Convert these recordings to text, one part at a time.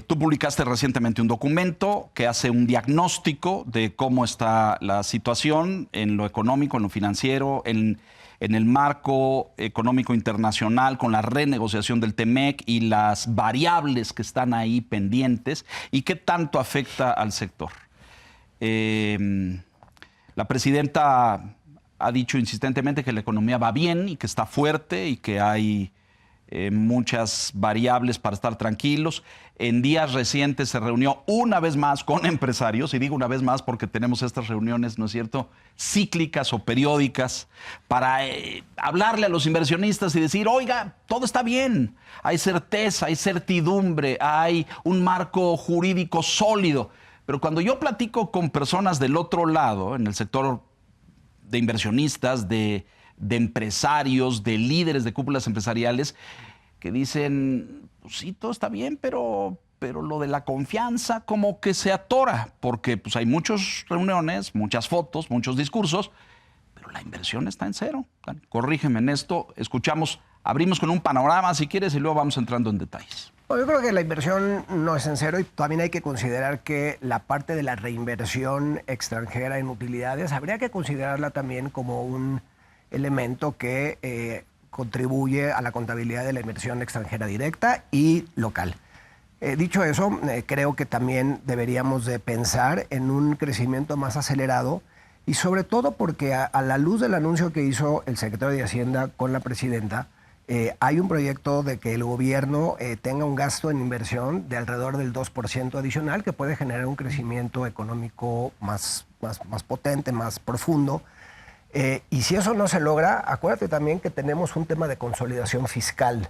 Tú publicaste recientemente un documento que hace un diagnóstico de cómo está la situación en lo económico, en lo financiero, en el marco económico internacional, con la renegociación del TEMEC y las variables que están ahí pendientes y qué tanto afecta al sector. La presidenta ha dicho insistentemente que la economía va bien y que está fuerte y que hay muchas variables para estar tranquilos. En días recientes se reunió una vez más con empresarios, y digo una vez más porque tenemos estas reuniones, ¿no es cierto?, cíclicas o periódicas, para hablarle a los inversionistas y decir, oiga, todo está bien, hay certeza, hay certidumbre, hay un marco jurídico sólido. Pero cuando yo platico con personas del otro lado, en el sector de inversionistas, de empresarios, de líderes de cúpulas empresariales, que dicen, pues sí, todo está bien, pero lo de la confianza como que se atora, porque pues hay muchas reuniones, muchas fotos, muchos discursos, pero la inversión está en cero. Corrígeme en esto, abrimos con un panorama si quieres y luego vamos entrando en detalles. Bueno, yo creo que la inversión no es en cero y también hay que considerar que la parte de la reinversión extranjera en utilidades habría que considerarla también como un elemento que contribuye a la contabilidad de la inversión extranjera directa y local. Dicho eso, creo que también deberíamos de pensar en un crecimiento más acelerado y sobre todo porque a la luz del anuncio que hizo el secretario de Hacienda con la presidenta, hay un proyecto de que el gobierno tenga un gasto en inversión de alrededor del 2% adicional que puede generar un crecimiento económico más potente, más profundo. Y si eso no se logra, acuérdate también que tenemos un tema de consolidación fiscal.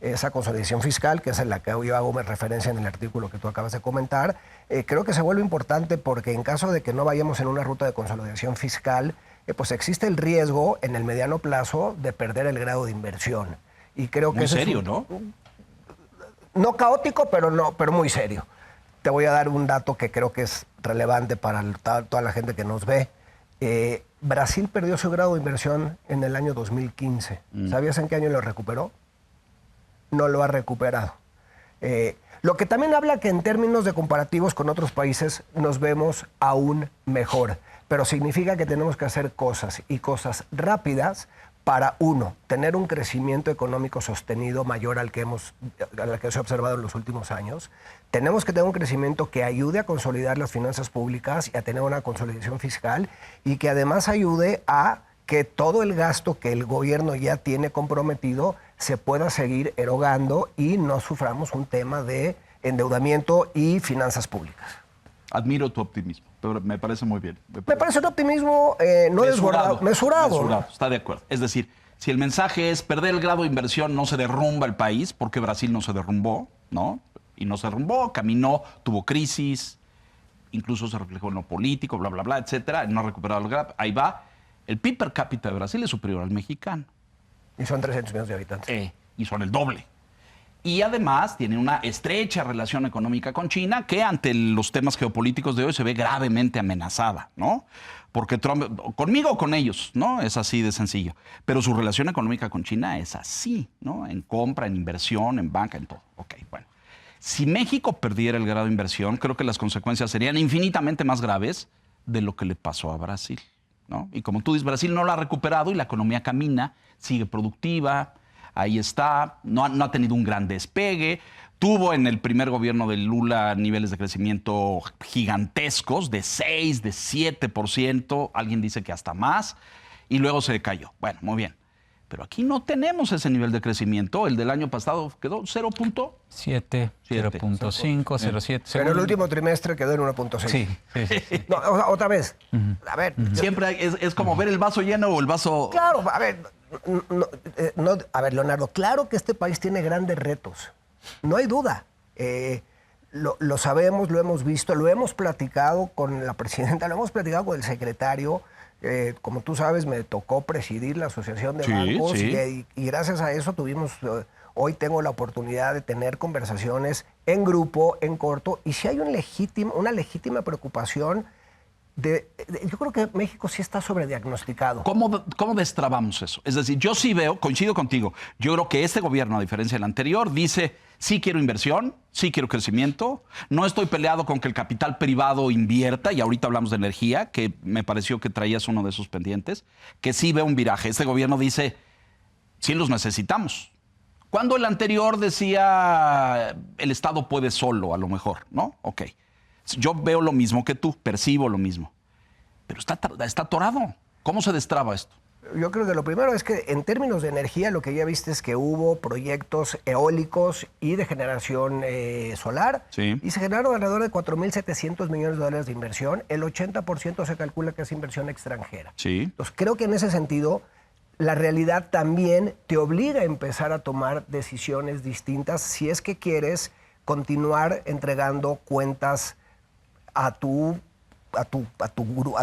Esa consolidación fiscal, que es en la que yo hago referencia en el artículo que tú acabas de comentar, creo que se vuelve importante porque en caso de que no vayamos en una ruta de consolidación fiscal, pues existe el riesgo en el mediano plazo de perder el grado de inversión. Y creo que muy serio, ¿no? No caótico, pero muy serio. Te voy a dar un dato que creo que es relevante para toda la gente que nos ve. Brasil perdió su grado de inversión en el año 2015. ¿Sabías en qué año lo recuperó? No lo ha recuperado. Lo que también habla que en términos de comparativos con otros países nos vemos aún mejor, pero significa que tenemos que hacer cosas y cosas rápidas para, uno, tener un crecimiento económico sostenido mayor al que se ha observado en los últimos años. Tenemos que tener un crecimiento que ayude a consolidar las finanzas públicas y a tener una consolidación fiscal y que además ayude a que todo el gasto que el gobierno ya tiene comprometido se pueda seguir erogando y no suframos un tema de endeudamiento y finanzas públicas. Admiro tu optimismo, pero me parece muy bien. Me parece un optimismo no desbordado, mesurado. Está de acuerdo. Es decir, si el mensaje es perder el grado de inversión, no se derrumba el país, porque Brasil no se derrumbó, ¿no? Y no se derrumbó, caminó, tuvo crisis, incluso se reflejó en lo político, bla, bla, bla, etcétera, no ha recuperado el grado. Ahí va. El PIB per cápita de Brasil es superior al mexicano. Y son 300 millones de habitantes. Y son el doble. Y además tiene una estrecha relación económica con China que ante los temas geopolíticos de hoy se ve gravemente amenazada, ¿no? Porque Trump, conmigo o con ellos, ¿no? Es así de sencillo. Pero su relación económica con China es así, ¿no? En compra, en inversión, en banca, en todo. Ok, bueno. Si México perdiera el grado de inversión, creo que las consecuencias serían infinitamente más graves de lo que le pasó a Brasil, ¿no? Y como tú dices, Brasil no lo ha recuperado y la economía camina, sigue productiva. Ahí está, no ha tenido un gran despegue, tuvo en el primer gobierno de Lula niveles de crecimiento gigantescos, de 6, de 7%, alguien dice que hasta más, y luego se decayó. Bueno, muy bien. Pero aquí no tenemos ese nivel de crecimiento. El del año pasado quedó 0.7, 0.5, 0.7. Pero el último trimestre quedó en 1.6. Sí. No, otra vez. A ver. Siempre es como ver el vaso lleno o el vaso... Claro, a ver, Leonardo, claro que este país tiene grandes retos. No hay duda. Lo sabemos, lo hemos visto, lo hemos platicado con la presidenta, lo hemos platicado con el secretario. Como tú sabes, me tocó presidir la Asociación de Bancos. Y gracias a eso hoy tengo la oportunidad de tener conversaciones en grupo, en corto, y si hay una legítima preocupación yo creo que México sí está sobrediagnosticado. ¿Cómo destrabamos eso? Es decir, yo sí veo, coincido contigo, yo creo que este gobierno, a diferencia del anterior, dice, sí quiero inversión, sí quiero crecimiento, no estoy peleado con que el capital privado invierta, y ahorita hablamos de energía, que me pareció que traías uno de esos pendientes, que sí veo un viraje. Este gobierno dice, sí los necesitamos. Cuando el anterior decía, el Estado puede solo, a lo mejor, ¿no? Ok. Yo veo lo mismo que tú, percibo lo mismo. Pero está atorado. ¿Cómo se destraba esto? Yo creo que lo primero es que en términos de energía lo que ya viste es que hubo proyectos eólicos y de generación solar. Sí. Y se generaron alrededor de 4.700 millones de dólares de inversión. El 80% se calcula que es inversión extranjera. Sí. Entonces creo que en ese sentido la realidad también te obliga a empezar a tomar decisiones distintas si es que quieres continuar entregando cuentas a tu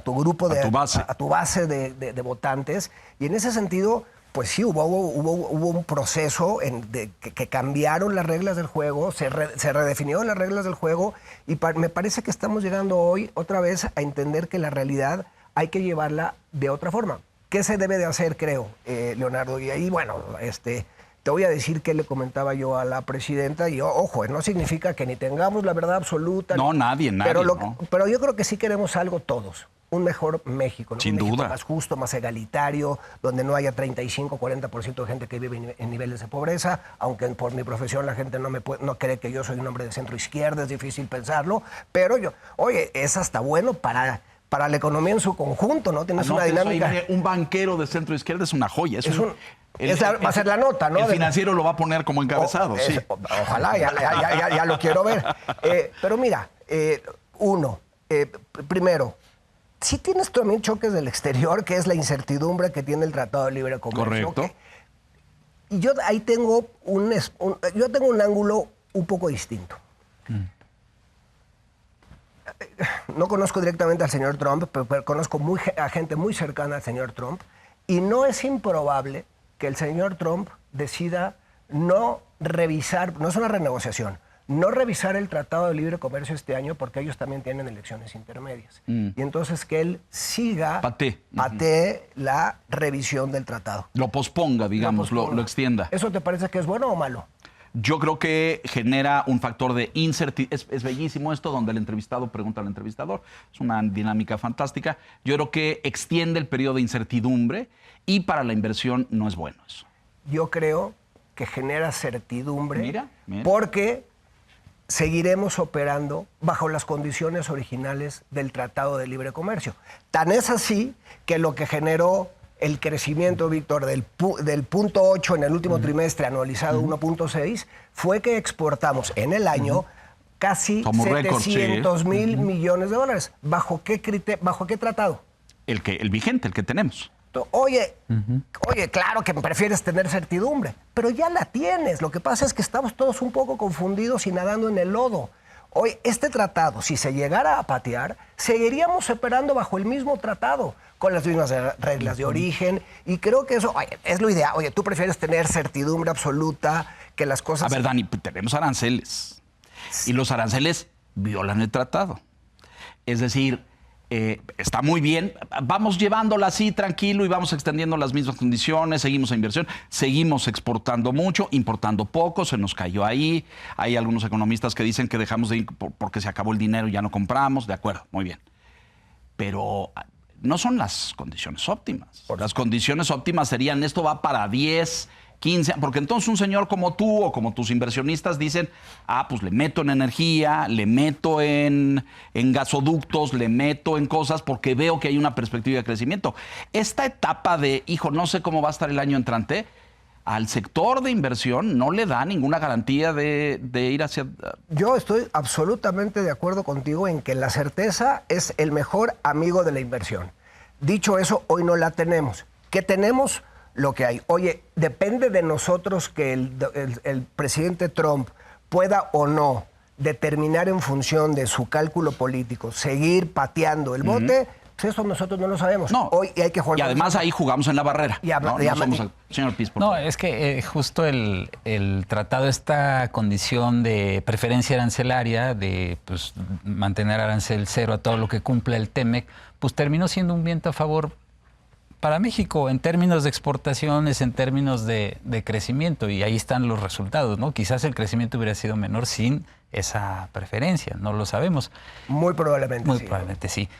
grupo de a tu base de votantes, y en ese sentido pues sí hubo un proceso que cambiaron las reglas del juego, se redefinieron las reglas del juego, y me parece que estamos llegando hoy otra vez a entender que la realidad hay que llevarla de otra forma. ¿Qué se debe de hacer, creo, Leonardo? Y ahí, bueno, te voy a decir qué le comentaba yo a la presidenta, y ojo, no significa que ni tengamos la verdad absoluta. No, nadie. Pero yo creo que sí queremos algo todos, un mejor México, ¿no? Sin un México duda. más justo, más egalitario, donde no haya 35-40% de gente que vive en niveles de pobreza, aunque por mi profesión la gente no cree que yo soy un hombre de centro izquierda, es difícil pensarlo, pero es hasta bueno para la economía en su conjunto, ¿no? Tienes una dinámica. Un banquero de centro izquierda es una joya. Va a ser la nota, ¿no? El Financiero lo va a poner como encabezado, sí. Ojalá, ya lo quiero ver. Pero mira, primero, sí tienes también choques del exterior, que es la incertidumbre que tiene el Tratado de Libre Comercio. Correcto. Y yo ahí tengo un ángulo un poco distinto. No conozco directamente al señor Trump, pero conozco a gente muy cercana al señor Trump, y no es improbable que el señor Trump decida no revisar, no es una renegociación, no revisar el Tratado de Libre Comercio este año, porque ellos también tienen elecciones intermedias. Y entonces que él siga, patee la revisión del tratado. Lo posponga, digamos, lo extienda. ¿Eso te parece que es bueno o malo? Yo creo que genera un factor de incertidumbre. Es bellísimo esto, donde el entrevistado pregunta al entrevistador. Es una dinámica fantástica. Yo creo que extiende el periodo de incertidumbre, y para la inversión no es bueno eso. Yo creo que genera certidumbre. Mira. Porque seguiremos operando bajo las condiciones originales del Tratado de Libre Comercio. Tan es así que lo que generó el crecimiento, Víctor, del 0.8 en el último trimestre anualizado 1.6, fue que exportamos en el año casi 700,000 millones de dólares. ¿Bajo qué tratado? El vigente, el que tenemos. Oye, claro que prefieres tener certidumbre, pero ya la tienes. Lo que pasa es que estamos todos un poco confundidos y nadando en el lodo. Hoy, este tratado, si se llegara a patear, seguiríamos operando bajo el mismo tratado, con las mismas reglas de origen, y creo que eso es lo ideal. Oye, tú prefieres tener certidumbre absoluta, que las cosas... A ver, Dani, tenemos aranceles, y los aranceles violan el tratado. Es decir, está muy bien, vamos llevándola así tranquilo y vamos extendiendo las mismas condiciones, seguimos en inversión, seguimos exportando mucho, importando poco, se nos cayó ahí. Hay algunos economistas que dicen que dejamos de ir porque se acabó el dinero y ya no compramos. De acuerdo, muy bien. Pero no son las condiciones óptimas. Las condiciones óptimas serían, esto va para 10, 15, porque entonces un señor como tú o como tus inversionistas dicen, pues le meto en energía, le meto en gasoductos, le meto en cosas porque veo que hay una perspectiva de crecimiento. Esta etapa de, no sé cómo va a estar el año entrante, al sector de inversión no le da ninguna garantía de ir hacia... Yo estoy absolutamente de acuerdo contigo en que la certeza es el mejor amigo de la inversión. Dicho eso, hoy no la tenemos. ¿Qué tenemos? Lo que hay. Oye, depende de nosotros que el presidente Trump pueda o no determinar en función de su cálculo político seguir pateando el bote. Pues eso nosotros no lo sabemos. No. Hoy hay que jugar. Y además ahí jugamos en la barrera. Señor Piz, por No, favor. es que justo el tratado, esta condición de preferencia arancelaria, de pues, mantener arancel cero a todo lo que cumpla el TEMEC, pues terminó siendo un viento a favor para México en términos de exportaciones, en términos de crecimiento, y ahí están los resultados, ¿no? Quizás el crecimiento hubiera sido menor sin esa preferencia, no lo sabemos. Muy probablemente Muy sí. probablemente sí.